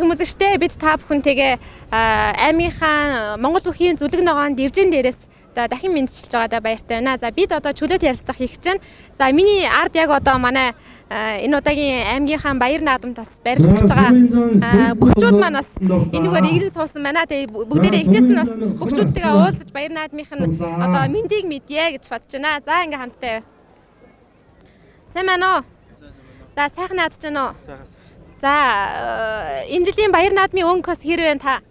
сайхан үзэгчтэй бид та бүхэнтэйгээ аймгийнхаа Монгол бүхийн зүлэг ногоон дэвжин дээрээс дахин мэдчилж байгаадаа баяртай байна. За бид одоо чөлөөт ярилцлага хийх гэж байна. За миний ард яг одоо манай энэ удаагийн аймгийнхаа баяр наадамтаас барилдаж байгаа бүгчүүд маань бас энэгээр игэн суусан байна. Тэгээ бүгдээрээ эхнээс нь бас бүгчүүдтэйгээ уулзаж баяр наадмынх нь одоо мэндийг мэдье гэж бодож байна. За ингээ хамтдаа. Сайн байна уу? За сайхан наадж байна уу? За энэ жилийн баяр наадмын өнгө бас хэр вэ та?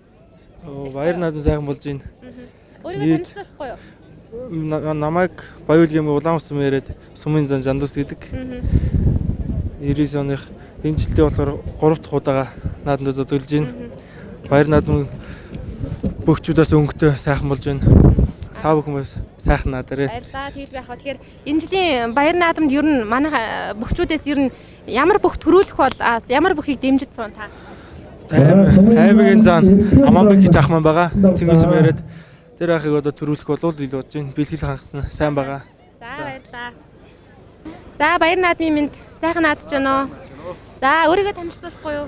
Баяр наадам сайхан болж байна. Өөрийгөө танилцуулахгүй юу? Намайг Баяулгийн Улаанусан яриад Сумын зан Жандус гэдэг. 99 оных энэ жилдээ болохоор 3 дахь удаага наадамд зөвлөж байна. Баяр наадам бүгчүүдээс өнгөтэй сайхан болж байна. Та бүхэн бас сайхан наадарэ. Баярлалаа. Тэгж байх. Тэгэхээр энэ жилийн баяр наадамд ер нь манай бүгчүүдээс ер нь ямар бүх төрүүлэх бол ямар бүхийг дэмжиж суун та? Аймгийн зан Аманбек гэж ах маань байгаа. Цэнгэл Сум яриад тэр ахыг одоо төрүүлэх болов л бодож байна. Бэлтгэл хангасан сайн байгаа. За баярлалаа. За баяр наадмын минь сайхан наадж байна уу? За өөрийгөө танилцуулахгүй юу?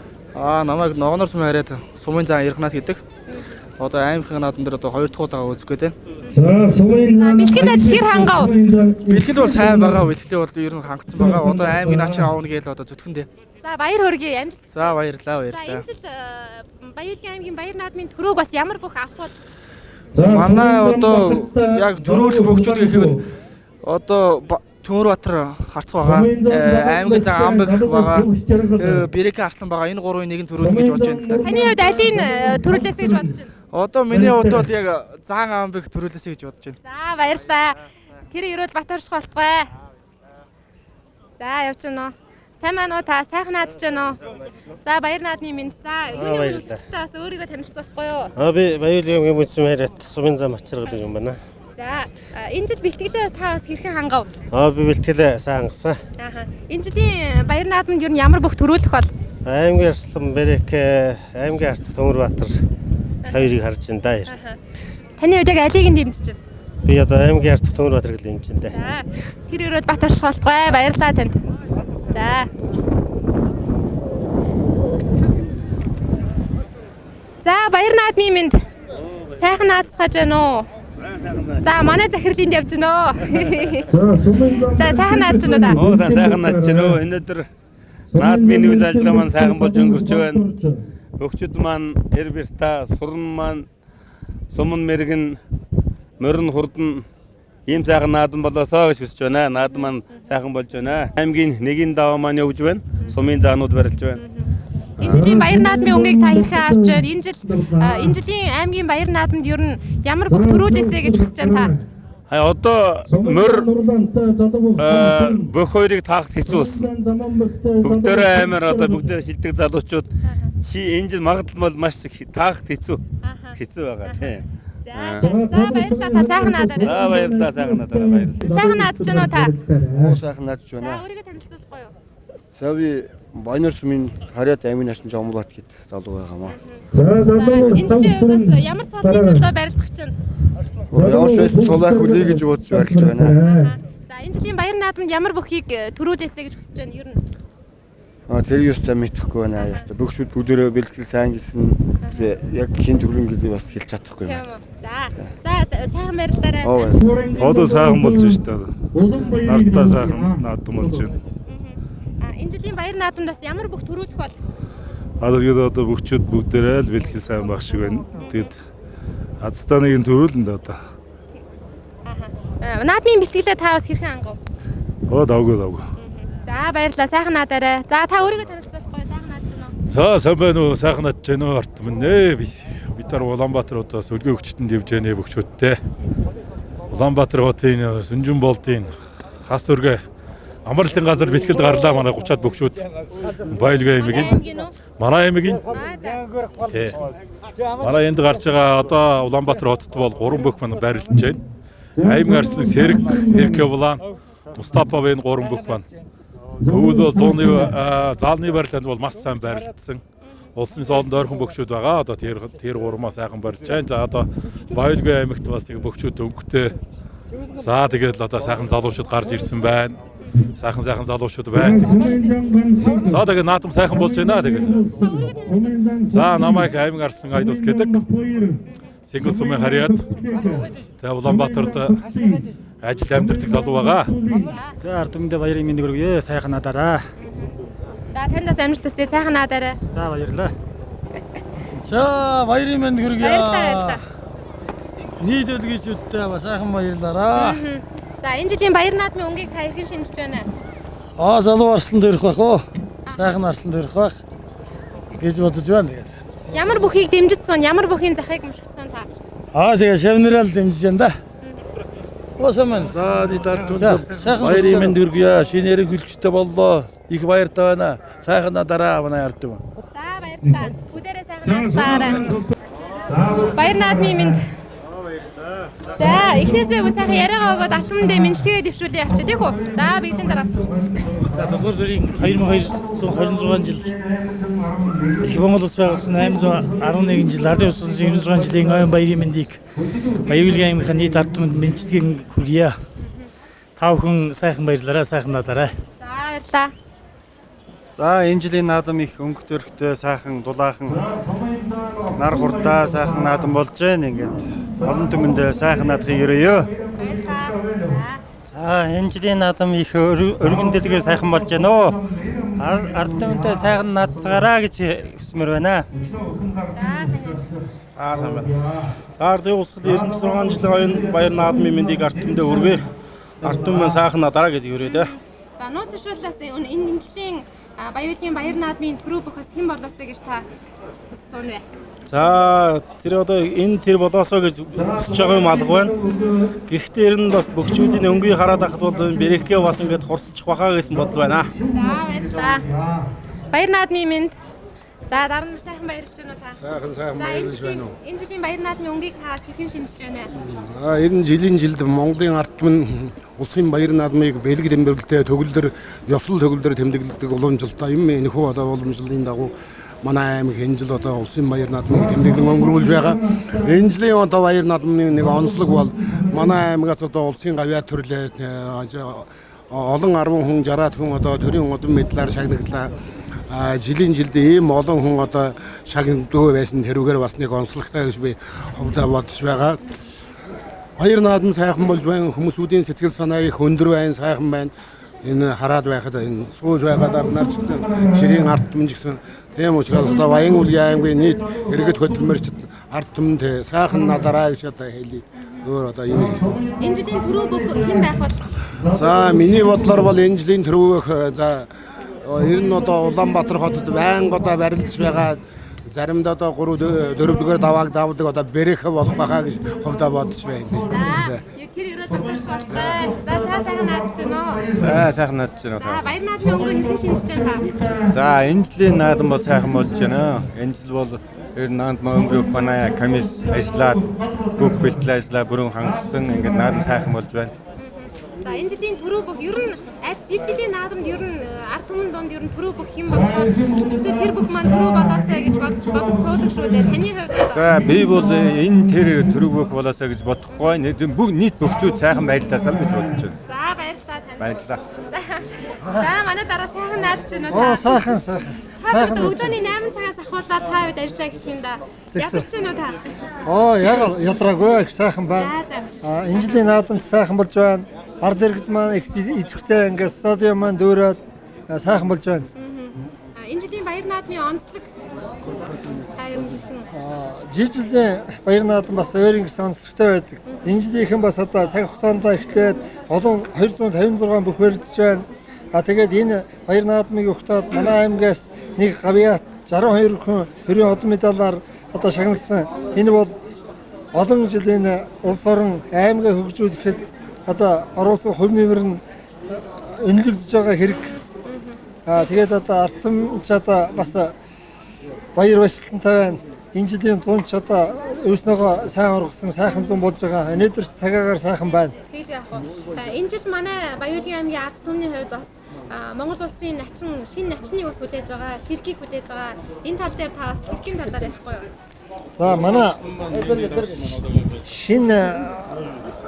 Намайг Ногонор Сум яриад Сумын зан Ярхнаад гэдэг. Одоо аймгийн наадам дээр одоо 2 дахь удаага үзэх гээд байна. За бэлтгэл ажил хэр хангав? Бэлтгэл бол сайн байгаа. Бэлтгэл бол ер нь хангацсан байгаа. Одоо аймгийн наачин аавна гээл одоо зүтгэндээ. За баяр хүргэе амжилт. За баярлалаа. За энэ жил Баяулгийн аймгийн баяр наадмын төрөөг бас ямар бүх авах бол манай одоо яг төрүүлэх бүгчүүд гэхвэл одоо Төмөрбатар харцаг байгаа. Аймгийн зан Амбэг байгаа. Бэрэг Арслан байгаа. Энэ гурвын нэг нь төрүүлнэ гэж бодож байна л да. таны хувьд алийг төрүүлээсэй гэж бодож байна? Одоо миний хувьд бол яг зан Амбэг төрүүлээсэй гэж бодож байна. За баярлалаа. Тэр ирвэл Батарших болтгой. За явж байна уу? Сайн байна уу та? Сайхан наадж байна уу? За баяр наадмын минь. За юуны үзэгчтэй бас өөрийгөө танилцуулахгүй юу? Би Баяулгийн Мөцөм хайрат Сумын зам ачиргал юм байна. За энэ жил бэлтгэлээ та бас хэрхэн хангав? Би бэлтгэлээ сайн хангасан. Энэ жилийн баяр наадамд ер нь ямар бүх төрүүлэх бол? Аймгийн Арслан Бэрэг, аймгийн Арцаг Төмөрбатар хоёрыг харж байна да. Таны хувьд яг алийг нь дэмжиж байна? Би одоо аймгийн Арцаг Төмөрбатарыг дэмжиж байна да. За тэр ирвэл Батарших болтгой. Баярлалаа танд. За. За баяр наадмын минь сайхан наадцгааж байна уу? За манай захирлын явж байна оо. За сайхан наадж байна уу та? Сайхан наадж байна уу? Өнөөдөр наадмын үйл ажиллагаа маань сайхан болж өнгөрч байна. Бүгчүүд маань Эрберта, Сурн маань Сумын мэргэн, Морин хурдан ийм сайхан наадам болоосоо гэж хүсэж байна. Наадам маань сайхан болж байна. Аймгийн нэгэн даваа маань явж байна. Сумын заанууд барилж байна. Энэ жилийн баяр наадмын өнгийг та хэрхэн харж байна? Энэ жилийн аймгийн баяр наадамд ер нь ямар бүх төрүүлээсэй гэж хүсэж байна та? Одоо мөр бүх хоёрыг таахт хэцүү болсон. Бүгдээрээ амар одоо бүгдээрээ шилдэг залуучууд чи энэ жил магадлал бол маш таахт хэцүү байгаа тийм. За баярлалаа та сайхан наадараа. За баярлалаа сайхан наадараа баярлалаа. Сайхан наадж байна уу та? Сайхан наадж байна. За өөрийгөө танилцуулахгүй юу? За би Баянор Сумын Харьяат аймгийн начин Жомлбат гэдэг залуу байгаамаа. Энэ жилийн бас ямар цолны төлөө барилдах чинь? Ямар ч байсан цолоог үлээ гэж бодож барилж байна. За энэ жилийн баяр наадамд ямар бүхийг төрүүлээсэй гэж хүсэж байна ер нь? Тэр юус за мэдэхгүй байна. Яста бүгшүүд бүгдээрээ бэлтгэл сайн гэсэн яг хин төрлийн гэлээ бас хэлж чадахгүй юм. За сайхан баярлалаа. Одоо сайхан болж байна шүү дээ. Нартаа сайхан наадам болж байна. Энэ жилийн баяр наадамд бас ямар бүх төрүүлэх бол? Одоо бүгчүүд бүгдээрээ л бэлтгэл сайн байх шиг байна. Тэгэд Азстаныг нь төрүүлнэ дээ одоо. Наадмын бэлтгэлээ та бас хэрхэн хангав? Давгүй. За баярлалаа. Сайхан наадараа. За та өөрийгөө танилцуулахгүй сайхан наадж байна уу? За сайн байна уу? Сайхан наадж байна уу? Арт минь ээ. Бид нар Улаанбаатаруудаас үлгээ өгчтөнд явж байна бүгчүүдтэй. Улаанбаатар хотын Сүнжин болдын хас өргөө амралтын газар бэлтгэл гарлаа манай 30-аад бүгшүүд. Баяулгийн аймгийн. Манай аймгийн. Тий. Манай энд гарч байгаа одоо Улаанбаатар хотод бол 3 бүх маань байрлаж байна. Аймгийн Арслан Сэрэг, Эркэвлан, Мустафавын 3 бүх маань. Өвөл зооны заалны барилтанд бол маш сайн байрлагдсан. Улсын соолнд ойрхон бүгшүүд байгаа. Одоо тэр 3-аас сайхан барилж байна. За одоо Баяулгийн аймагт бас тэг бүгшүүд өнгөтэй. За тэгэл одоо сайхан залуучууд гарч ирсэн байна. сайхан залуучууд байна. За тэгээд наадам сайхан болж байна тэгээд. За намайг аймаг арслан айдус гэдэг. Сингл сумын харьяад тэгээд Улаанбаатарт ажил амьдардаг залуу байгаа. За ард түмэндээ баярын мэндийг хүргье. Сайхан надаараа. За таньдас амжилт хүсье. Сайхан наадараа. За баярлалаа. За баярын мэнд хүргье. Баярлалаа. Нийт өлгийчүүдтэй бас сайхан баярлалаа. За энэ жилийн баяр наадмын өнгийг та хэрхэн шинжиж байна? Залуу арслан дөрөх байх уу? Сайхан арслан дөрөх байх гэж бодож байна тэгээд. Ямар бүхийг дэмжиж суун, ямар бүхийн захыг мушгицсан та? Тэгээд шавнараа л дэмжиж байна да. Осомон. За нийт ард сайхан баярын мэнд хүргье. Шинэ яриг хөлчтэй боллоо. Их баяртай байна. Сайхан надараа манай ард түмэн. За баярлалаа. Бүгдээрээ сайхан наацаарай. Баяр наадмын мэнд. За эхнээсээ сайхан яриагаа өгөөд ард түмэндээ мэдлэгээ дэвшүүлээ явчих тийм үү? За бигжин дараас. За 2226 жил их Монгол улс байгуулсан 811 жил ардын улсын 96 жилийн ойн баярын мэндийг Баян аймгийн нийт ард түмэнд мэдлэгийн хүргье. Та бүхэн сайхан баярлалаа, сайхан надараа. За баярлалаа. За энэ жилийн наадам их өнгөт өрхтөө сайхан дулаахан нар хурдаа сайхан наадам болж байна. Ингээд олон түмэнд сайхан наадахыг өрөөё. Баярлалаа. За энэ жилийн наадам их өргөн дэлгэр сайхан болж байна оо. Ард түмэндээ сайхан наадцгаараа гэж хүсмээр байна. За Сайн байна. За ардын усгал 96 жилийн ойн баяр наадмын мэндийг ард түмэндээ хүргэе. Ард түмэн сайхан надараа гэж өрөөдөө. За нууц шуулаас энэ жилийн Баян баяр наадмын түрүү бөхөс хэн болоосоо гэж та хүссэн вэ? За тэр одоо энэ тэр болоосоо гэж хүсэж байгаа юм алга байна. Гэхдээ ер нь бас бөхчүүдийн өнгийг хараад байхад бол бэрхгээ бас ингээд хурсчих байхаа гэсэн бодол байна. За баярлалаа. Баяр наадмын мэнд. За дараа нь сайхан баярлж байна уу та? Сайхан баярлж байна уу? Энэ жилийн баяр наадмын өнгийг та хэрхэн шинжиж байна? За энэ жилийн жилд Монголын ард түмэн улсын баяр наадмыг бэлэг тэмдэглэлтэй төгөлдөр ёслол төгөлдөр тэмдэглэдэг уламжлалтай юм энэхүү одоо уламжлалын дагуу манай аймаг энэ жил одоо улсын баяр наадмыг тэмдэглэн өнгөрүүлж байгаа. Энэ жилийн одоо баяр наадмын нэг онцлог бол манай аймагаас одоо улсын гавьяа төрлөө олон 10 хүн 60-аад хүн одоо төрийн удам медалаар шагнаглаа. Жилийн жилд ийм олон хүн одоо шагнадгүй байсан тэрүүгээр бас нэг онцлогтой гэж би хөвдөө бодож байгаа. Баяр наадам сайхан болж байна. Хүмүүсүүдийн сэтгэл санаа их өндөр байна, сайхан байна. Энэ хараад байхад энэ сууж байгаад арнаар ч гэсэн ширийн ард түмэн ч гэсэн тийм учраас одоо Баян аймгийн нийт иргэд хөдөлмөрчд ард түмэнд сайхан надараа гэж одоо хэлье. Өөр одоо юу вэ? Энэ жилийн түрүү бүх хэн байх бол? За миний бодлоор бол энэ жилийн түрүүх за ер нь одоо Улаанбаатар хотод байнга одоо барилдж байгаа заримдаа одоо 3-4-р давааг давдаг одоо бэрэх болох байгаа гэж хөвдөө бодож байна. За тэр өрөөд багтарч болсоо. За та сайхан наадж байна уу? За сайхан наадж байна За баяр наадмын өнгөө хэрхэн шинжиж байна та? За энэ жилийн наадам бол сайхан болж байна. Энэ жил бол ер нь наадам өнгөрөх манай комисс ажиллаад бүх бэлтгэл ажлаа бүрэн хангасан. Ингээд наадам сайхан болж байна. За энэ жилийн түрүү бүх ер нь аль жилийн наадамд ер нь ард түмэн донд ер нь түрүү бүх хэн болоход тэр бүх маань түрүү болоосаа гэж бодож суудаг шүү дээ. Таны хувьд За би бол энэ тэр түрүү бүх болоосаа гэж бодохгүй. Бүх нийт бөхчүүд сайхан баярлалаа л гэж бодож байна. За баярлалаа тань. Баярлалаа. За манай дараа сайхан наадж байна уу та? Сайхан. Сайхан өдөөний 8 цагаас ахуулаад та хэд ажиллаа гэх юм да. Ядарч байна уу та? Яг ядраагүй их сайхан байна. Энэ жилийн наадамд сайхан болж байна. Ард иргэд маань их идэвхтэй ингээд стадиум маань дүүрээд сайхан болж байна. Энэ жилийн баяр наадмын онцлог та ер нь хэлсэн. Жилийн баяр наадам бас өөр ингэсэн онцлогтой байдаг. Энэ жилийнхэн бас одоо цаг хугацаанд ихтэй олон 256 бүх барьдаж байна. Тэгээд энэ баяр наадмыг өгтөөд манай аймгаас нэг гавьяа 62 хүн төрийн удам медалаар одоо шагналсан. Энэ бол олон жилийн улс орон аймгаа хөгжүүлэхэд одоо оруулсан хувь нэмэр нь өнлөгдөж байгаа хэрэг. Тэгээд одоо ард түмэн ч одоо бас баяр баясгалантай байна. Энэ жилийн зун ч одоо өөрснөөгөө сайн ургасан, сайхан зун болж байгаа. Өнөөдөр цагаагаар сайхан байна. Тэгээд яг энэ жил манай Баян аймгийн ард түмний хувьд бас Монгол улсын шинэ начныг бас хүлээж байгаа, циркийг хүлээж байгаа. Энэ тал дээр та бас циркийн талаар ярихгүй юу? За манай шинэ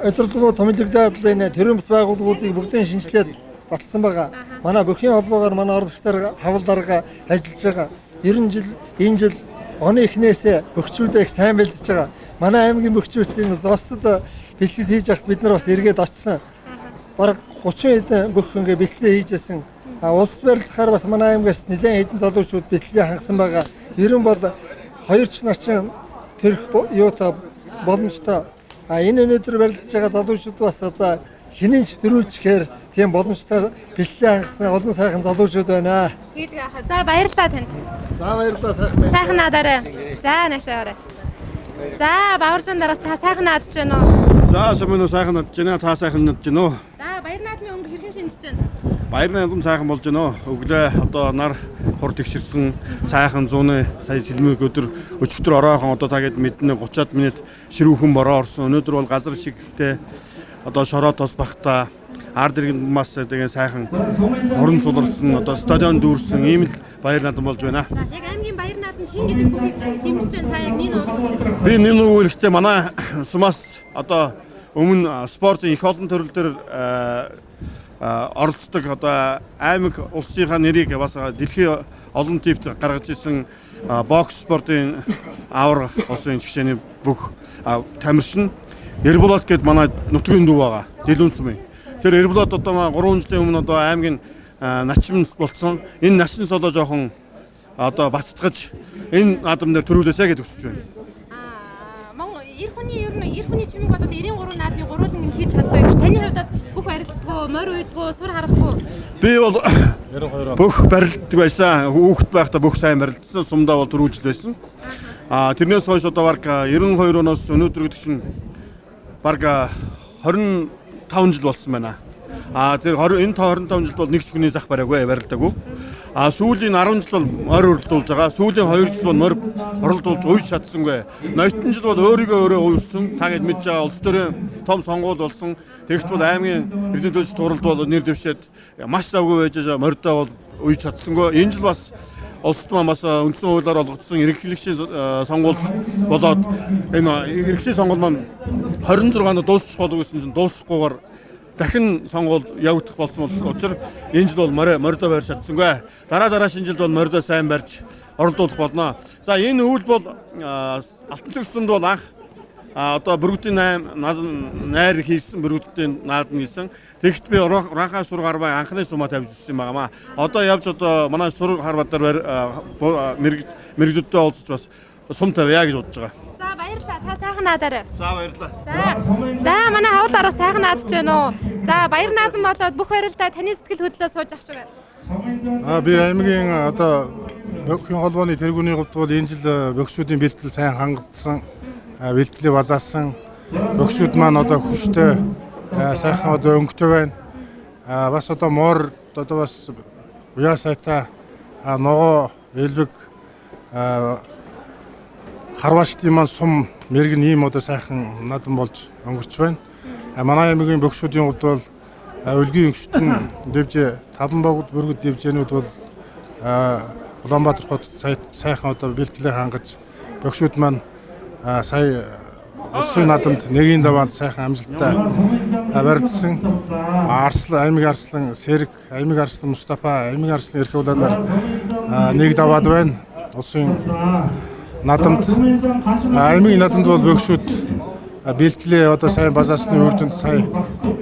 өдөрлөгөө томилогдоод энэ төрийн бас байгууллагуудыг бүгдийг шинжилээд батсан байгаа. Манай бүхний холбоогоор манай ордогчдоор хавал дарга ажиллаж байгаа. 90 жил энэ жил оны эхнээсээ бөхчүүдээ их сайн бэлдэж байгаа. Манай аймгийн бөхчүүдийн зоостод бэлтгэл хийж байхад бид нар бас эргээд очсон. Бараг 30 хэдэн бүх ингээ бэлтгэлээ хийжсэн. Улс барилдахаар бас манай аймгаас нэлээд хэдэн залуучууд бэлтгэлээ хангасан байгаа. Ер нь бол хоёрч начин тэрх юутай боломжтой. Энэ өнөөдөр барилдаж байгаа залуучууд бас одоо хинэнч төрүүлчихээр тийм боломжтой бэлтгэлээ хангасан олон сайхан залуучууд байна. Тэгээд за баярлалаа танд. За баярлалаа сайхан. Сайхан наадаарай. За наашаарай. За Баваржан дараас та сайхан наадж байна уу? За сумын сайхан надж байна. Та сайхан надж байна уу? За баяр наадмын өнгө хэрхэн шинжиж байна? Баяр наадам сайхан болж байна уу? Өглөө одоо нар хур тэгшэрсэн сайхан 100 сая сэлмэг өдөр өчигдөр оройхон одоо та гээд мэднэ 30-аад минут ширүүхэн бороо орсон. Өнөөдөр бол газар шигтэй одоо шороо тос багтаа ард иргэнд маш тэгээ сайхан хорон суларсан одоо стадион дүүрсэн ийм л баяр наадам болж байна. За яг аймгийн баяр наадамд хэн гэдэг бүхийг дэмжиж байна? Та яг нин уулзах. Би нэг үгэлэгтээ манай сумаас одоо өмнө спортын их олон төрөл төр оролцдог одоо аймаг улсынхаа нэрийг бас дэлхийн олон тивт гаргаж ирсэн бокс спортын авар улсын жигшээний бүх тамирчин Эрболот гээд манай нутгийн дүү байгаа. Дэлгүүн сумын. Тэр Эрболот одоо 3 жилийн өмнө одоо аймгийн начим болцсон. Энэ начин солоо жоохон одоо бацтгаж энэ наадам дээр төрүүлээсэй гэж хүсэж байна. Эр хүний чимийг бодоод 93 наадмын гурван нь хийж чаддаг. Таны хувьд бүх барилдаггүй, морь уйдгүй, сур харахгүй. Би бол 92 бүх барилддаг байсан. Хүүхэд байхдаа бүх сайн барилдсан. Сумдаа бол төрүүлж байсан. Тэрнээс хойш одоо баг 92 оноос өнөөдөр гэдэг чинь баг 25 жил болсон байна. Тэр энэ 25 жил бол нэг ч хүний зах бариагүй барилдаагүй. Сүүлийн 10 жил бол морь уралдуулж байгаа. Сүүлийн 2 жил бол морь уралдуулж уйж чадсангүй. Нойтон жил бол өөрийгөө уйлсан. Та гэд мэдж байгаа улс төрийн том сонгуул болсон. Тэгэхдээ бол аймгийн эрдэнэ төлөвч туралд бол нэр дэвшээд маш завгүй байж байгаа. Морьдоо бол уйж чадсангүй. Энэ жил бас улсад бас үндсэн хуулиар олгогдсон эрхлэгчийн сонгуул болоод энэ эрхлэгчийн сонгуул маань 26-нд дуусчих болов гэсэн чинь дуусахгүйгээр дахин сонгуул явагдах болсон учраас энэ жил бол морьдоо барьж чадсангүй. Дараа шинэ жилд бол морьдоо сайн барьж оролдуулах болно. За энэ үйл бол Алтан цэгц сумд бол анх одоо бүргүүдийн найр хийсэн бүргүүдийн наадам хийсэн. Тэгэхэд би Уранхай сур гарбай анхны сумаа тавьж ирсэн юм байнамаа. Одоо явж одоо манай сур харбадар мэрэгдүүдтэй уулзаж бас сум тавья гэж бодож байгаа. За баярлалаа. Та сайхан наадаарай. За баярлалаа. За манай хавд дараа сайхан наадж байна уу? За баяр наадам болоод бүх барилдаа таны сэтгэл хөдлөө сууж ах шиг байна. Би аймгийн одоо бөхгийн холбооны тэргүүний хувьд бол энэ жил бөхчүүдийн бэлтгэл сайн хангагдсан. Бэлтгэлээ базаасан. Бөхчүүд маань одоо хүчтэй сайхан одоо өнгөтэй байна. Бас одоо мор одоо бас уяа сайта ногоо элбэг харваштын маань сум мэрэгэн ийм одоо сайхан наадам болж өнгөрч байна. Манай аймгийн бөхчүүдийн хувьд бол өлгийн өнгөчтөн дэвжээ таван богд бүргэд дэвжээнүүд бол Улаанбаатар хот сайхан одоо бэлтгэлээ хангаж бөхчүүд маань сая улсын наадамд нэгийн даваанд сайхан амжилттай барилдсан. Аймгийн Арслан Сэрэг, аймгийн Арслан Мустафа, аймгийн Арслан Эрх улаанаар нэг даваад байна. Улсын наадамд аймгийн наадамд бол бөхчүүд бэлтгэлээ одоо сайн базаасны үр дүнд сая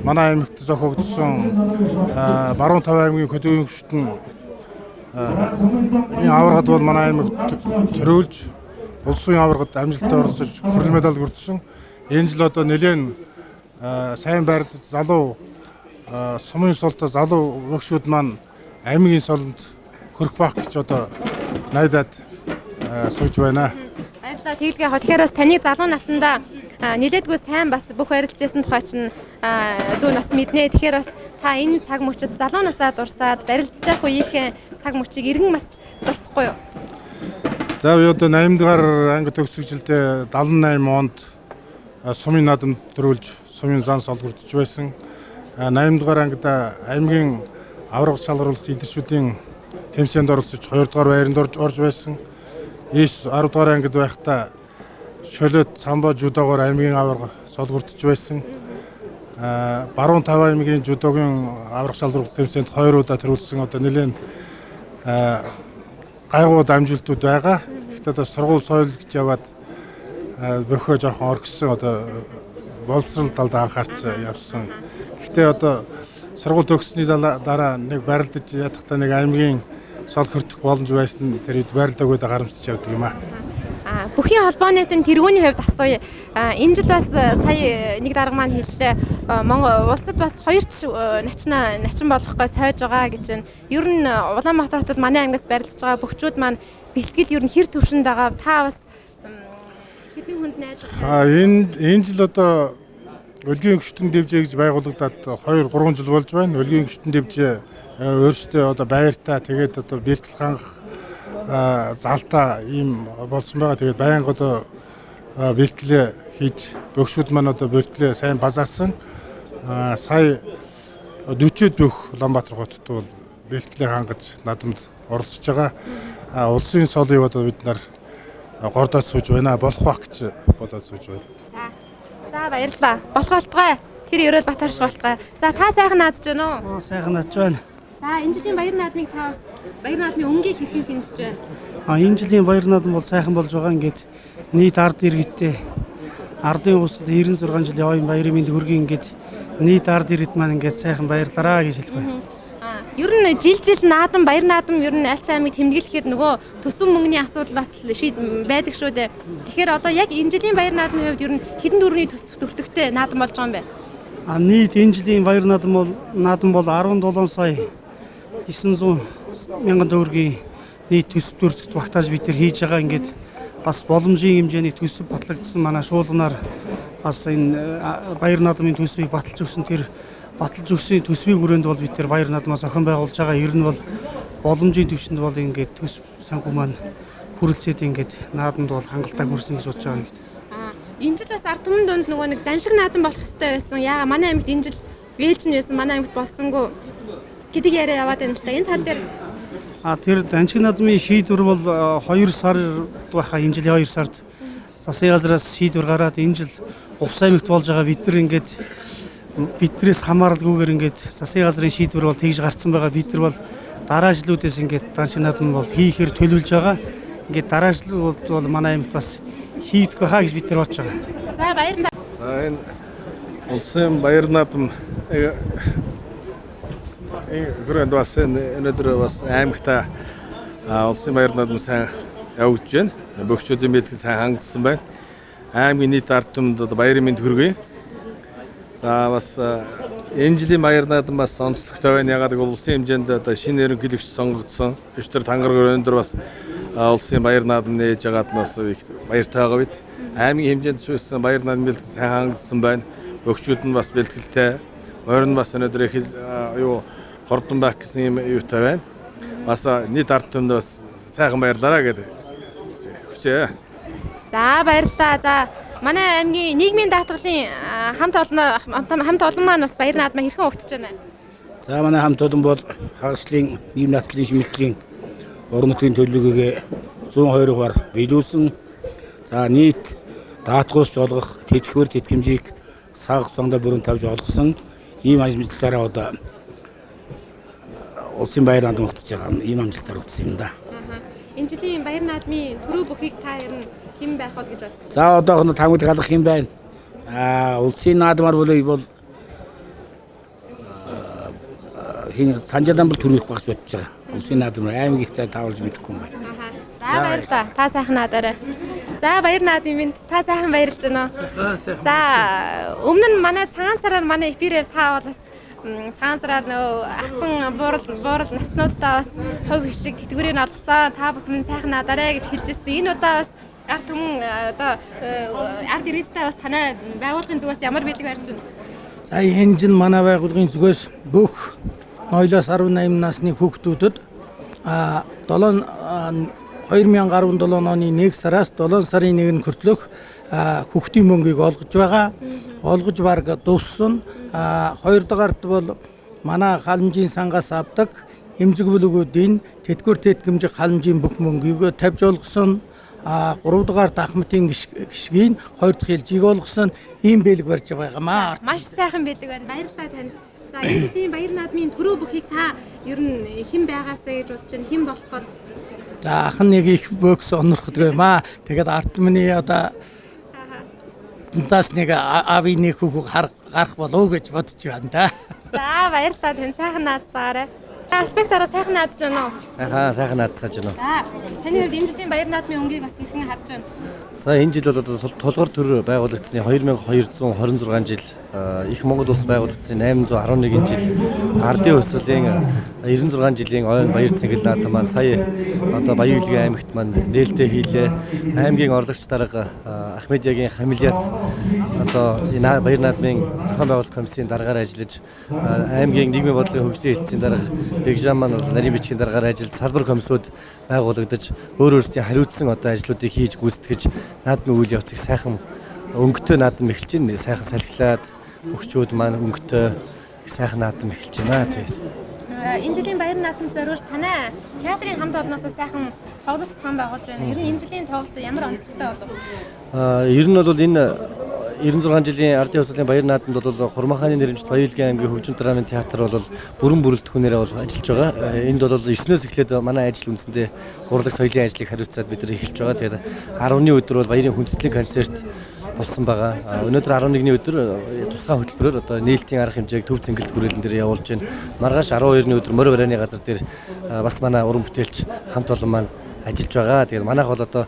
манай аймагт зохиогдсон Баруун Тав аймгийн хөдөө өнгөчтөн энэ аваргад бол манай аймаг төрүүлж улсын аваргад амжилттай оролцож хүрэл медаль хүртсэн. Энэ жил одоо нэлээд сайн байрлаж залуу сумын солтой залуу бөхчүүд маань аймгийн солонд хөрөх байх гэж одоо найдаад сууж байна. Баярлалаа. Тэглгээ хот. Тэгэхээр бас таны залуу наснда нилээдгүй сайн бас бүх барилдаж байсан тухай чинь дүү нас мэднэ. Тэгэхээр бас та энэ цаг мөчид залуу насаа дурсаад барилдаж явах үеийн цаг мөчийг иргэн бас дурсахгүй юу? За би одоо 8 дугаар анги төгсөх жилдээ 78 онд сумын наадамд төрүүлж сумын зан солгордож байсан. 8 дугаар ангид аймгийн аварга шалгаруулах лидершүүдийн тэмцээнд оролцож 2 дугаар байранд орж байсан. 10 дугаар ангид байхдаа шөлөөт самбо жудоогоор аймгийн аварга солгордож байсан. баруун 5 аймгийн жүдогийн аврах шалралт тэмцээнд 2 удаа төрүүлсэн одоо нэлээд гайгүй дамжуултууд байгаа. Гэхдээ одоо сургууль соёл гэж яваад бөхөө жоохон оргисон одоо боловсрал талд анхаарч явсан. Гэхдээ одоо сургууль төгссөний дараа нэг барилдаж ядахтаа нэг аймгийн сол хөртөх боломж байсан тэр байрлалдаг үед харамсч явдаг юм аа. Бүхий холбооны тэргүүний хувьд асууя. Энэ жил бас сая нэг дарга маань хэллээ. Монгол улсад бас 2 начин болохгүйс хойж байгаа гэж байна. Ер нь Улаанбаатар хотод манай аймгаас барилдаж байгаа бөхчүүд маань бэлтгэл ер нь хэр төвшөнд байгаа. Та бас хэдэн хүнд найдах. Энэ жил одоо Өлгийн гүштэн дэвжээ гэж байгуулагдаад 2-3 жил болж байна. Өлгийн гүштэн дэвжээ өөрсдөө одоо байртаа тэгээд одоо бэлтгэл хангах залтаа ийм болсон байгаа. Тэгээд байнга одоо бэлтгэлээ хийж бөхшүүд маань одоо бэлтгэлээ сайн базаасан. Сая 40-од бүх Улаанбаатар хотод бол бэлтгэлээ хангаж надамд оролцож байгаа. Улсын солыг одоо бид нар гордоод сууж байна. Болох байх гэж бодоод сууж байна. За баярлалаа. Болох болтугай. Тэр Ерөөл Батарш болтугай. За та сайхан наадж байна уу? Сайхан наадж байна. За энэ жилийн баяр наадмыг та бас баяр наадмын өнгийг хэрхэн шинжиж байна? Энэ жилийн баяр наадам бол сайхан болж байгаа. Ингээд нийт ард иргэдтэй ардын усал 96 жилийн оюун баярын мэнд хүргэе. Ингээд нийт ард иргэд маань ингээд сайхан баярлараа гэж хэлэх байна. Ер нь жил наадам баяр наадам ер нь аль ч аймыг тэмдэглэхэд нөгөө төсөв мөнгөний асуудал бас байдаг шүү дээ. Тэгэхээр одоо яг энэ жилийн баяр наадмын хувьд ер нь хэдэн төгрөгийн төсөв төртөгтэй наадам болж байгаа юм бэ? Нийт энэ жилийн баяр наадам бол 17 сая 900 мянган төгрөгийн нийт төсөв төртөгт багтааж бид нар хийж байгаа. Ингээд бас боломжийн хэмжээний төсөв батлагдсан манай шуулганаар бас энэ баяр наадмын төсвийг баталж өгсөн тэр баталж өгсөн төсвийн хүрээнд бол бид тэр баяр наадмаас охин байгуулж байгаа. Ер нь бол боломжийн төвшөнд бол ингээд төсв санхүү маань хүрэлцээд ингээд наадамд бол хангалттай хүрсэн гэж бодож байгаа юм. Энэ жил бас ард түмэн дунд нөгөө нэг даншиг наадам болох хэрэгтэй байсан. Яага манай аймагт энэ жил вээлж нь байсан. Манай аймагт болсонгүй гэдэг яриа яваад байна л та. Энэ тал дээр тэр даншиг наадмын шийдвэр бол 2 сар байхаа энэ жилийн 2 сард засгийн газраас шийдвэр гараад энэ жил Увс аймагт болж байгаа. Бид нар ингээд бидрээс хамааралгүйгээр ингээд засгийн газрын шийдвэр бол тэгж гарцсан байгаа. Бид нар бол дараа жилүүдээс ингээд даншиг наадам бол хийхээр төлөвлөж байгаа. Ингээд дараа жилүүд бол манай аймагт бас хийдгүү хаа гэж бид нар бодож байгаа. За баярлалаа. За энэ улсын баяр наадам хүрээнд бас өнөөдөр бас аймагта улсын баяр наадам сайн явагдаж байна. Бөхчүүдийн бэлтгэл сайн хангагдсан байна. Аймгийн нийт ард түмэнд баярын мэнд хүргэе. За бас энэ жилийн баяр наадам бас онцлогтой байна. Ягаад гэвэл улсын хэмжээнд одоо шинэ ерөнхийлөгч сонгогдсон. Өчтөр тангараг өндөр бас улсын баяр наадам нээж ягаад нь бас их баяртай байгаа бид. Аймгийн хэмжээнд шүүсэн баяр наадам бэлтгэл сайн хангагдсан байна. Бөхчүүд нь бас бэлтгэлтэй. Морин бас өнөөдөр их хордон байх гэсэн юм юутай байна. Бас нийт ард түмэнд бас сайхан баярлалаа гэдэг хүсье. За баярлалаа. За манай аймгийн нийгмийн даатгалын хамт олон маань бас баяр наадмаа хэрхэн өгч байна? За манай хамт олон бол хагаслын нийгэм даатгалын шимтгэлийн уран нутгийн төлөвлөгөөгээ 120-аар биелүүлсэн. За нийт даатгалж олгох тэтгэвэр тэтгэмжийг саг цондоо бүрэн тавьж олгосон. Ийм амжилтаараа одоо улсын баяр наадам өгч байгаа. Ийм амжилтаар өгсөн юм да. Энэ жилийн баяр наадмын түрүү бүхийг та ер нь хэн байх бол гэж бодож байна? За одоохонд тангууд галах юм байна. Улсын наадмаар бол хин санжаадан бол төрүүлэх багш бодож байгаа. Улсын наадмаар аймаг ихтэй таавалж мэдэхгүй юм байна. За баярлалаа. Та сайхан наадаарай. За баяр наадмын минь та сайхан баярлж байна уу? За өмнө нь манай цагаан сараар манай эфирээр та бол бас цагаан сараар нөө ахын буурал наснуудтай бас хувь хишиг тэтгэврийг олгосон. Та бүхэн сайхан наадаарай гэж хэлж ирсэн. Энэ удаа бас ард түмэн одоо ард иргэдтэй бас танай байгууллагын зүгээс ямар бэлэг барьж байна? За энэ жил манай байгууллагын зүгээс бүх 0-18 насны хүүхдүүдэд 2017 оны 1 сараас 7 сарын 1-нд хүртэлх хүүхдийн мөнгийг олгож байгаа. Олгож бараг дууссан. Хоёр дахьт бол манай халамжийн сангаас авдаг эмзэг бүлгүүдийн тэтгэвэр тэтгэмжийн халамжийн бүх мөнгийг тавьж олгосон. 3 дугаар Дахматын гişгийн 2 дахь хил жиг болгосон ийм бэлэг барьж байгаамаа. Маш сайхан байдаг байна. Баярлалаа танд. За энэ жилийн баяр наадмын төрөө бүхийг та ер нь хэн байгаасаа гэж бодож байна? Хэн болох бол? За ахын нэг их бөкс онорхдаг юмаа. Тэгээд ард миний одоо тас нэг ави нэг хүүг гарах болов гэж бодож байна да. За баярлалаа тань сайхан наадцаагаарай. Аспектаараа сайхан наадж байна уу? Сайхан наадцааж байна. За таны хувьд энэ жилийн баяр наадмын өнгийг бас хэрхэн харж байна? За энэ жил бол одоо тулгуур төр байгуулагдсны 2226 жил, их Монгол улс байгуулагдсны 811 жил, ардын өсвөлийн 96 жилийн ойн баяр цэнгэл наадам маань сая одоо Баян-Улгийн аймагт маань нээлттэй хийлээ. Аймгийн орлогч дарга Ахмедиагийн хамилиат одоо энэ баяр наадмын зохион байгуулалт комиссийн дараагаар ажиллаж, аймгийн нийгмийн бодлогын хөгжлийн хэлтсийн дарга Бэгжан маань нарийн бичгийн дараагаар ажиллаж, салбар комиссууд байгуулагдаж, өөрсдийн хариуцсан одоо ажлуудыг хийж гүйцэтгэж наадмын үйл явцыг сайхан өнгөтэй наадам эхэлж байна. Сайхан салхилаад өгчүүд маань өнгөтэй сайхан наадам эхэлж байна. Тэгээд энэ жилийн баяр наадамд зориулж танай театрын хамт олноос сайхан тоглолт зохион байгуулж байна. Ер нь энэ жилийн тоглолт ямар онцлогтой болов? Ер нь бол энэ 96 жилийн ардын өсвөлийн баяр наадамд бол Хурмахааны нэрэмжит Баян-Улгийн аймгийн хөгжим драмын театр бол бүрэн бүрэлдэхүүнээрээ бол ажиллаж байгаа. Энд бол 9-өөс эхлээд манай ажил үндсэндээ урлаг соёлын ажлыг хариуцаад бид нар эхэлж байгаа. Тэгээд 10-ны өдөр бол баярын хүндэтгэлийн концерт болсон байгаа. Өнөөдөр 11-ний өдөр тусгай хөтөлбөрөөр одоо нээлтийн арга хэмжээг төв цэнгэлт хүрээлэн дээр явуулж байна. Маргааш 12-ны өдөр Морь барааны газар дээр бас манай уран бүтээлч хамт олон маань ажиллаж байгаа. Тэгээд манайх бол одоо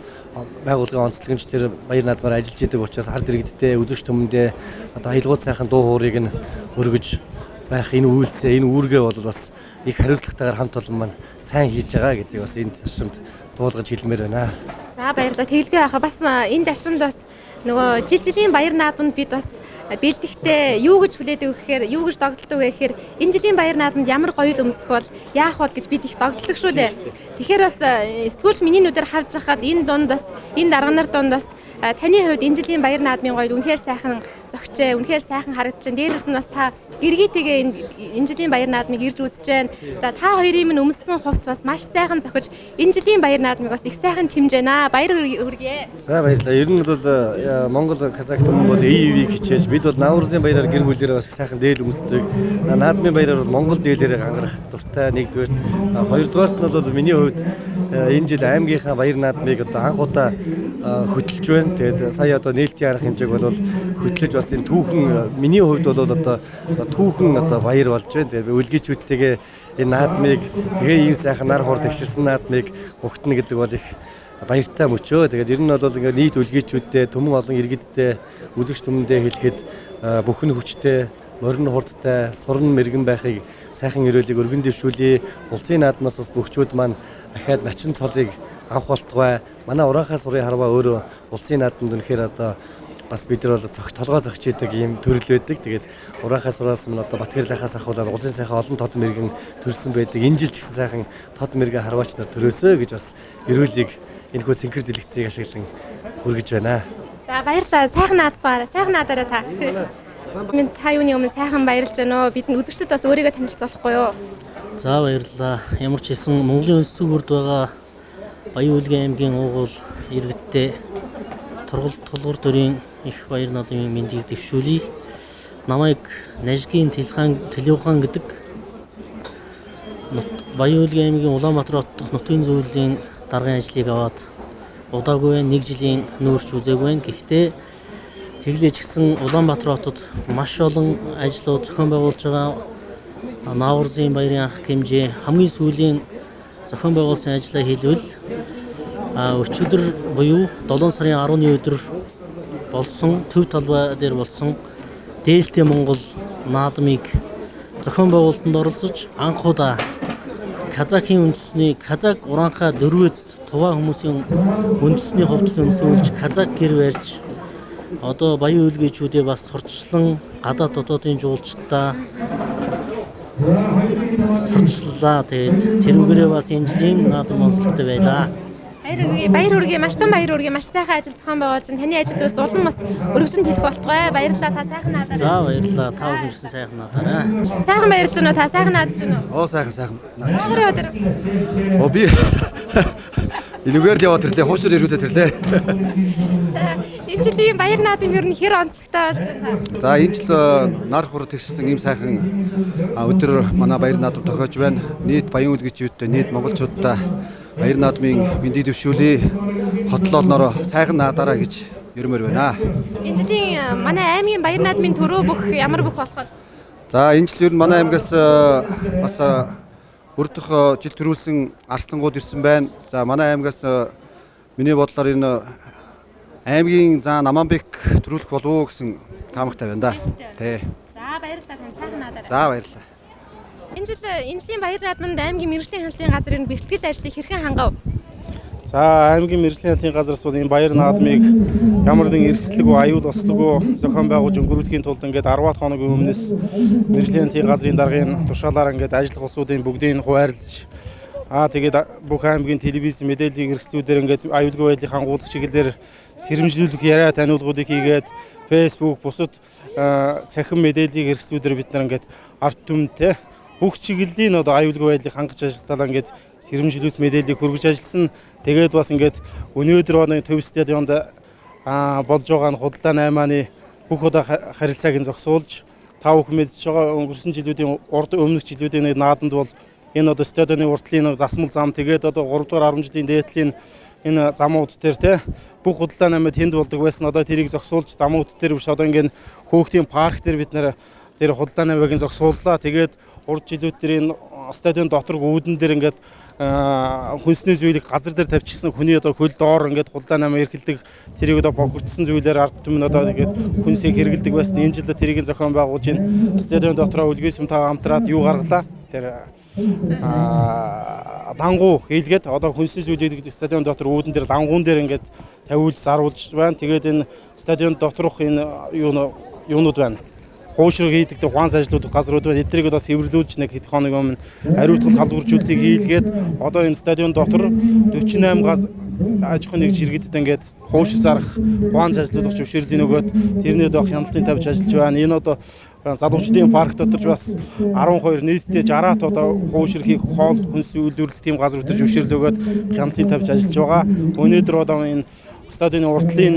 байгууллагын онцлогч тэр баяр наадмаар ажиллаж идэг учраас ард иргэдтэй үзэгч түмэндээ одоо аялгууд сайхан дуу хуурыг нь өргөж байх энэ үйлсээ, энэ үүргээ бол бас их хариуцлагатайгаар хамт олон маань сайн хийж байгаа гэдгийг бас энэ ташрамд дуулгаж хэлмээр байна. За баярлалаа. Тэгэлгүй яхаа бас энэ ташрамд бас нөгөө жилийн баяр наадамд бид бас бэлтгэхдээ юу гэж хүлээдэг вэ гэхээр, юу гэж догдолдог вэ гэхээр энэ жилийн баяр наадамд ямар гоё л өмсөх бол яах бол гэж бид их догдолдог шүү дээ. Тэгэхээр бас сэтгүүлч миний нүдээр харж байхад энэ дунд бас энэ дарга нар дунд бас таны хувьд энэ жилийн баяр наадмын гоё үнэхээр сайхан зөгчөө, үнэхээр сайхан харагдаж байна. Дээрээс нь бас та гэргийтэйгээ энэ жилийн баяр наадмыг ирж үзэж байна. За та хоёрын минь өмссөн хувцс бас маш сайхан зохиж энэ жилийн баяр наадмыг бас их сайхан чимж байна. Баяр хүргэе. За баярлалаа. Ер нь бол Монгол казак түмэн бол ЭВ хичээж бид бол наурзын баяраар гэр бүлээрээ бас сайхан дээл өмсдөг. Наадмын баяраар бол Монгол дээлээрээ хангарах дуртай нэгдүгээрт. Хоёрдугаарт нь бол миний хувьд энэ жил аймгийнхаа баяр наадмыг одоо анх удаа хөтлөж байна. Тэгээд сая одоо нээлтийн арга хэмжээг бол хөтлөж бас энэ түүхэн миний хувьд бол одоо түүхэн одоо баяр болж байна. Тэгээд үлгийчүүдтэйгээ энэ наадмыг тэгээ ийм сайхан нар хурд гიშирсэн наадмыг өгтнө гэдэг бол их баяртай мөчөө. Тэгээд ер нь бол ингээ нийт үлгийчүүдтэй, түмэн олон иргэдтэй, үзэгч түмэндээ хэлэхэд бүхэн хүчтэй, морин хурдтай, сурн мэрэгэн байхыг сайхан өрөөлийг өргөн дэвшүүлье. Улсын наадмаас бас бөхчүүд маань ахаад начин цолыг авах болтугай. Манай ураахаас урын харваа өөрөө улсын наадамд үнэхээр одоо бас бид нар бол толгой зогч идэг ийм төрөл байдаг. Тэгээд ураахаас ураас нь одоо Батгэрлахаас ахуулаад улсын сайхан олон тод мэрэгэн төрсэн байдаг. Энэ жил ч гэсэн сайхан тод мэрэгэн харваач нар төрөөсөө гэж бас өрөөлийг энэхүү цэнхэр дэлгэцийг ашиглан хүргэж байна. За баярлалаа. Сайхан наадцаагаарай. Сайхан наадаарай та. Минь та юуны өмнө сайхан баярлж байна уу? Бидний үзэгчдэд бас өөрийгөө танилцуулахгүй юу? За баярлалаа. Ямар ч хэлсэн Монголын өнцөг бүрд байгаа Баян-Улгийн аймгийн уугуул иргэдтэй тулгуур төрийн их баяр наадмын мэндийг дэвшүүлье. Намайг Нажгийн Телевхан гэдэг Баян-Улгийн аймгийн Улаанбаатар хот дахь нутгийн зөвлөлийн даргын ажлыг аваад удаагүй 1 жилийн нүүрч үзээгүй байна. Гэхдээ тэглэж гисэн Улаанбаатар хотод маш олон ажлууд зохион байгуулж байгаа. Наурзын баярын арга хэмжээ хамгийн сүүлийн зохион байгуулсан ажлаа хэлбэл өчигдөр буюу 7 сарын 10-ны өдөр болсон төв талбай дээр болсон Дээлтэй Монгол наадмыг зохион байгуулалтанд оролцож анх удаа казакийн үндэсний казак уранхай дөрвөд туваа хүмүүсийн үндэсний хувцас өмсүүлж казак гэр барьж одоо Баян-Улгийчүүдээ бас сурчлан гадаад дотоодын жуулчдаа сурчлаа. Тэгээд тэрүүгээрээ бас энэ жилийн наадам онцлогтой байлаа. Баяр хүргэе, маш том баяр хүргэе, маш сайхан ажил зохион байгуулж байна. Таны ажил бас улам бас өргөжин хэлэх болтугай. Баярлалаа, та сайхан наадаарай. За баярлалаа, та бүхэн ч сайхан наадаарай. Сайхан баярлж байна уу? Та сайхан наадж байна уу? Сайхан наадж байна. Би Илүүгээр яваад ирлээ, хуушир ирүүдэд ирлээ. За энэ жилийн баяр наадам ер нь хэр онцлогтой болж байна та? За энэ жил нар хур тэгшсэн ийм сайхан өдөр манай баяр наадам тохиож байна. Нийт баян үлгичүүдтэй, нийт монголчуудаа баяр наадмын мэндийг дэвшүүлээ. Хотлолноор сайхан наадаараа гэж ермөр байна. Энэ жилийн манай аймгийн баяр наадмын төрөө бүх ямар бүх болох вэ? За энэ жил ер нь манай аймгаас бас өрдөх жил төрүүлсэн арслангууд ирсэн байна. За манай аймгаас миний бодлоор энэ аймгийн за Наманбек төрүүлэх болов уу гэсэн таамагтай байна да. Тий. За баярлалаа тань сайхан наадаарай. За баярлалаа. Энэ жилийн баяр наадманд аймгийн мэргэжлийн хяналтын газрын бэлтгэл ажлыг хэрхэн хангав? За аймгийн мэргэжлийн хяналтын газраас бол энэ баяр наадмыг ямар нэгэн эрсдлэггүй, аюул ослоггүй зохион байгуулж өнгөрүүлэхийн тулд ингээд 10-аад хоногийн өмнөөс мэргэжлийн хяналтын газрын даргын тушаалаар ингээд ажиллах улсуудын бүгдийг хуваарлаж тэгээд бүх аймгийн телевиз мэдээллийн хэрэгслүүдээр ингээд аюулгүй байдлыг хангуулах чиглэлээр сэрэмжлүүлэх яриа таниулгуудыг хийгээд Facebook бусад цахим мэдээллийн хэрэгслүүдээр бид нар ингээд ард түмэнтэй бүх чиглэлийн одоо аюулгүй байдлыг хангаж ажиллахдаа ингээд сэрэмжлүүлэлт мэдээллийг хүргэж ажилласан. Тэгээд бас ингээд өнөөдөр оны төв стадионд болж байгаа нь худалдаа 8-ны бүх удаа харилцааг зогсуулж та бүхэн мэдж байгаа өнгөрсөн жилүүдийн өмнөх жилүүдийн наадамд бол энэ одоо стадионы уртлын засмал зам тэгээд одоо 3 дугаар 10 жилийн дээдлийн энэ замууд дээр бүх худалдаа 8-д тэнд болдог байсан. Одоо тэрийг зогсуулж замууд дээр биш одоо ингээд хөөхтийн парк дээр бид нэр тэр худалдаа 8-ыг зогсууллаа. Тэгээд урд жилүүд дээр энэ стадион доторг үүдэн дээр ингээд хүнсний зүйлийг газар дээр тавьчихсан хүний одоо хөл доор ингээд худалдаа 8 эрхэлдэг тэрийг одоо бохирдсан зүйлээр ард түмэн одоо ингээд хүнсийг хэрэгэлдэг байсан. Энэ жил тэрийг зохион байгуулж энэ стадион дотроо үлгээс юм таа хамтраад юу гаргалаа. Тэр дангуу хийлгээд одоо хүнсний зүйлийг стадион дотор үүдэн дээр лангуун дээр ингээд тавиулж заруулж байна. Тэгээд энэ стадион доторх энэ юунууд байна. Хуушраг хийдэг хуанс ажлуудах газрууд байна. Эднийг одоо сэвэрлүүлж нэг хэд хоног өмнө ариутгал халдваржуулалтыг хийлгээд одоо энэ стадион дотор 48 газ аж ахуйн нэг жиргэдэд ингээд хуушир зарах хуанс ажлуудах зөвшөөрлийг өгөөд тэрнээд авах хяналтын тавьж ажиллаж байна. Энэ одоо залуучдын парк дотор бас 12 нийтдээ 60-аад одоо хуушир хийх хоол хүнс үйлдвэрлэх тийм газрууд төр зөвшөөрөл өгөөд хяналтын тавьж ажиллаж байгаа. Өнөөдөр одоо энэ стадионы уртлын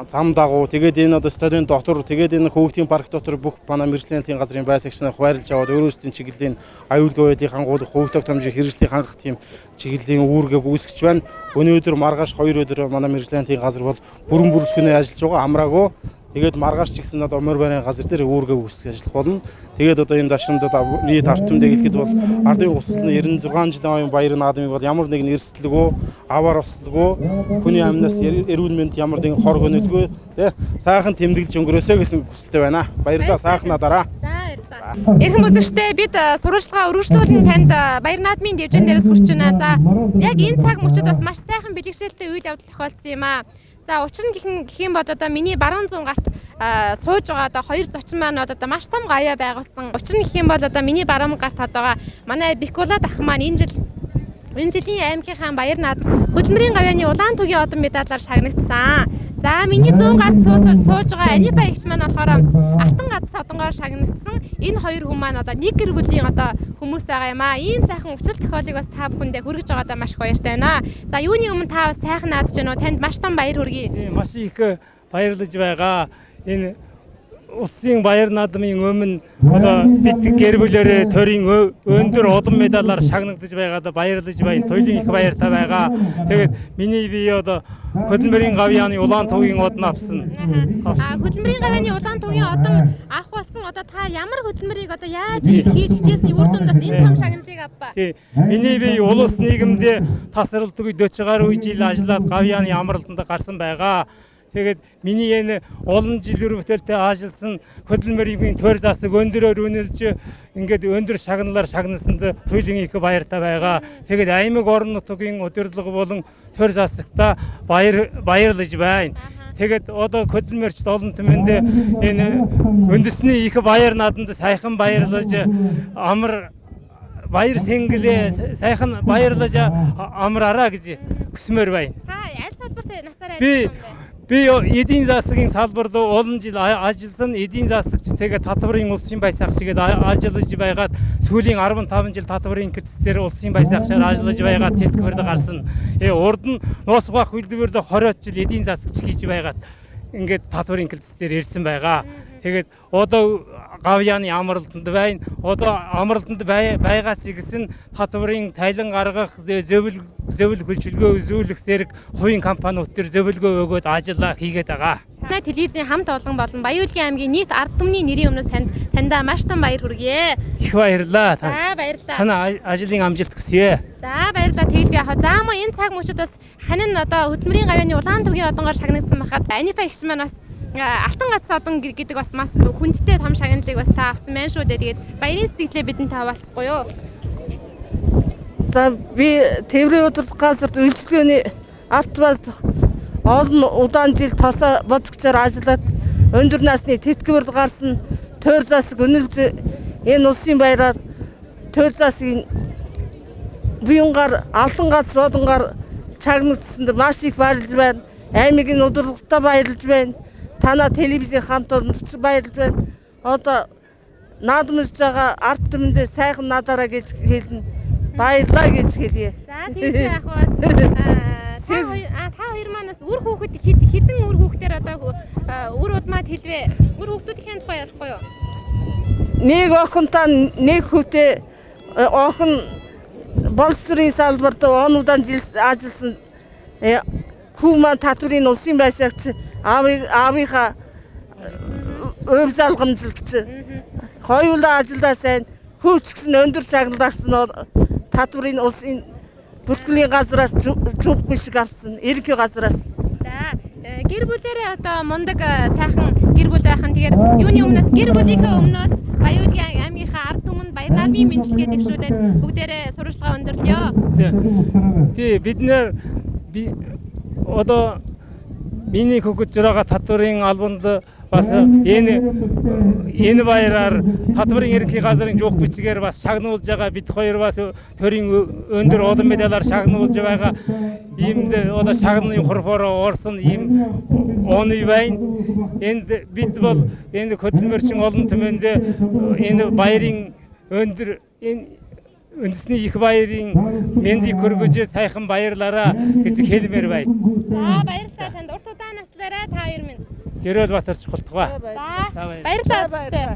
зам дагуу тэгээд энэ одоо стадион дотор тэгээд энэ хөөхтийн парк дотор бүх манай мэргэжлийн хяналтын газрын байсагч нар хуваарлж аваад өөрөөсөө чиглэлийн аюулгүй байдлыг хангуулах хөөхтөг томжийн хэрэгслийг хангах тийм чиглэлийн үүргээ үүсгэж байна. Өнөөдөр маргааш 2 өдөр манай мэргэжлийн хяналтын газар бол бүрэн бүрэлдэхүүнээ ажиллаж байгаа амраагүй. Тэгээд маргааш ч гэсэн одоо морь барийн газар дээр үүргээ үүсгэж ажиллах болно. Тэгээд одоо энэ дашрамдад нийт ард түмэнд хэлэхэд бол ардын ухсгалны 96 жилийн оюун баяр наадмыг бол ямар нэгэн эрсдэлгүй, аваар ослоггүй, хүний амнаас эрүүл мэнд ямар нэгэн хор гонолгүй тий сайхан тэмдэглэж өнгөрөөсэй гэсэн хүсэлтэй байна. Баярлалаа сайхан надараа. За баярлалаа. Эрхэм үзэгчдээ бид сурвалжлага өргөжлүүлэн танд баяр наадмын дэвжэн дээрээс хүрч байна. За яг энэ цаг мөчид бас маш сайхан бэлгэжлэлтэй үйл явдал тохиолдсон юм аа. За учир нь гэх юм бол одоо миний баруун зүүн гарт сууж байгаа одоо хоёр зочин маань одоо маш том гаяа байгуулсан. Учир нь гэх юм бол одоо миний баруун гарт одоо манай Бикулад ах маань энэ жилийн аймгийнхаа баяр наадам хөдөлмөрийн гавьяаны улаан түгийн одон медалаар шагнагдсан. За миний зүүн гарт сууж байгаа Анипа эгч маань болохоор алтан гадас одонгоор шагнагдсан. Энэ хоёр хүн маань одоо нэг гэр бүлийн одоо хүмүүс байгаа юм аа. Ийм сайхан учрал тохиолыг бас та бүхэндээ хүргэж байгаадаа маш их баяртай байна. За юуны өмнө та бас сайхан наадж байна уу? Танд маш том баяр хүргэе. Маш их баярлаж байгаа. Энэ улсын баяр наадмын өмнө одоо бид гэр бүлэрээ төрийн өндөр олон медалаар шагнагдаж байгаадаа баярлаж байна. Туйлын их баяртай байгаа. Тэгээд миний бие одоо хөдөлмөрийн гавьяаны улаан түгийн одон авсан. Хөдөлмөрийн гавьяаны улаан түгийн одон авах болсон. Одоо та ямар хөдөлмөрийг одоо яаж хийж хичээсэн үр дүнд бас энэ том шагналыг авбаа. Тий. Миний бие улс нийгэмдээ тасралтгүй 40 гаруй жил ажиллаад гавьяаны амралтанд гарсан байгаа. Тэгээд миний энэ олон жил өрөвдөлтөд ажилласан хөдөлмөрийн төр засаг өндөрөөр үнэлж ингээд өндөр шагналаар шагнасанд туйлын их баяртай байгаа. Тэгээд аймаг орон нутгийн удирдлага болон төр засагта баярлаж байна. Тэгээд одоо хөдөлмөрчд олон түмэндээ энэ үндэсний их баяр наадамд сайхан баярлаж амар баяр сэнгэлээ сайхан баярлаж амраараа гэж хүсмээр байна. Та аль салбарт насаараа ажилласан бэ? Би эдийн засгийн салбарт олон жил ажилласан эдийн засагч тэгээд татварын улсын баясагчгээд ажиллаж байгаад сүүлийн 15 жил татварын инкэтсээр улсын баясагчаар ажиллаж байгаад тэтгэврт гарсан. Урд нь ноос ухаах хөдөлмөрөд 20 жил эдийн засагч хийж байгаад ингээд татварын инкэтсээр ирсэн байгаа. Тэгээд одоо Гавьяаны амралтанд байна. Одоо амралтанд байгаас игсэн татварын тайлан гаргах зөвлөл хөлчилгөө үзүүлэх зэрэг хувийн компаниуд төр зөвлөгөө өгөөд ажиллаа хийгээд байгаа. Манай телевизийн хамт олон болон Баян-Улгийн аймгийн нийт ард түмний нэрийн өмнөөс таньдаа маш том баяр хүргэе. Их баярлалаа. За баярлалаа. Танай ажлын амжилт хүсье. За баярлалаа. Тэгэлгүй яхаа. За мөн энэ цаг мөчид бас ханин одоо хөдөлмөрийн гавьяаны улаан түвгийн одонгоор шагнагдсан байхад Анифа эгч маань бас Алтан гац одон гэдэг бас маш хүндтэй том шагналыг бас та авсан байна шүү дээ. Тэгээд баярын сэтгэлээ бидэнтэй хаваалцахгүй юу? За би Тээврийн удирдах газарт үйлчлэгээний автобус олон удаан жил тосоо бодгчоор ажиллаад өндөр насны тэтгэврт гарсан тойр засаг өнөлж энэ улсын баяраар тойр засгийн буянгаар Алтан гац одонгаар чагнагдсанд маш их баярлж байна. Аймгийн удирдлагатаа баярлж байна. Танай телевизийн хамт олонч баярлж байна. Одоо наадмж байгаа ард түмэндээ сайхан надараа гэж хэлнэ. Баярлалаа гэж хэлье. За тийм яах вэ? Та хоёр манаас үр хүүхэд хэдэн үр хүүхдээр одоо үр удмаад хэлвэ. Үр хүүхдүүдийн тухай ярихгүй юу? Нэг охинтой нэг хүүтэй охин боловсрын салбарт онуудан жил ажилласан. Хүү маань татварын улсын баясагч аавынхаа өв залгамжилч. Хоёулаа ажилдаа сайн хөөч гэсэн өндөр шагналдсан татварын улсын бүртгэлийн газраас жуухгүй шиг авсан. Ерөнхий газраас. За гэр бүлэрээ одоо мундаг сайхан гэр бүл байх нь тэгэхээр юуны өмнөөс гэр бүлийнхээ өмнөөс Баян-Улгийн аймгийнхаа ард түмэнд баяр наадмын мэндэлгээ дэвшүүлээд бүгдээрээ сурвалжлага өндөрлөё. Тий бид нэр одоо миний хөгжиж байгаа татварын албанд бас энэ баяраар татварын ерөнхий газрын жуух бичгээр бас шагнуулж байгаа бид хоёр бас төрийн өндөр олон медалаар шагнуулж байгаа иймд одоо шагнаны хурфороо орсон ийм оны байна. Энд бид бол энэ хөдөлмөрчин олон түмэнд энэ баярын өндөр энэ үндэсний их баярын мэндийг хүргэж сайхан баярлаараа гэж хэлмээр байна. За баярлалаа танд урт удаан наслаараа та хоёр минь. Гэрэл Батарч хултгаа. За баярлалаа.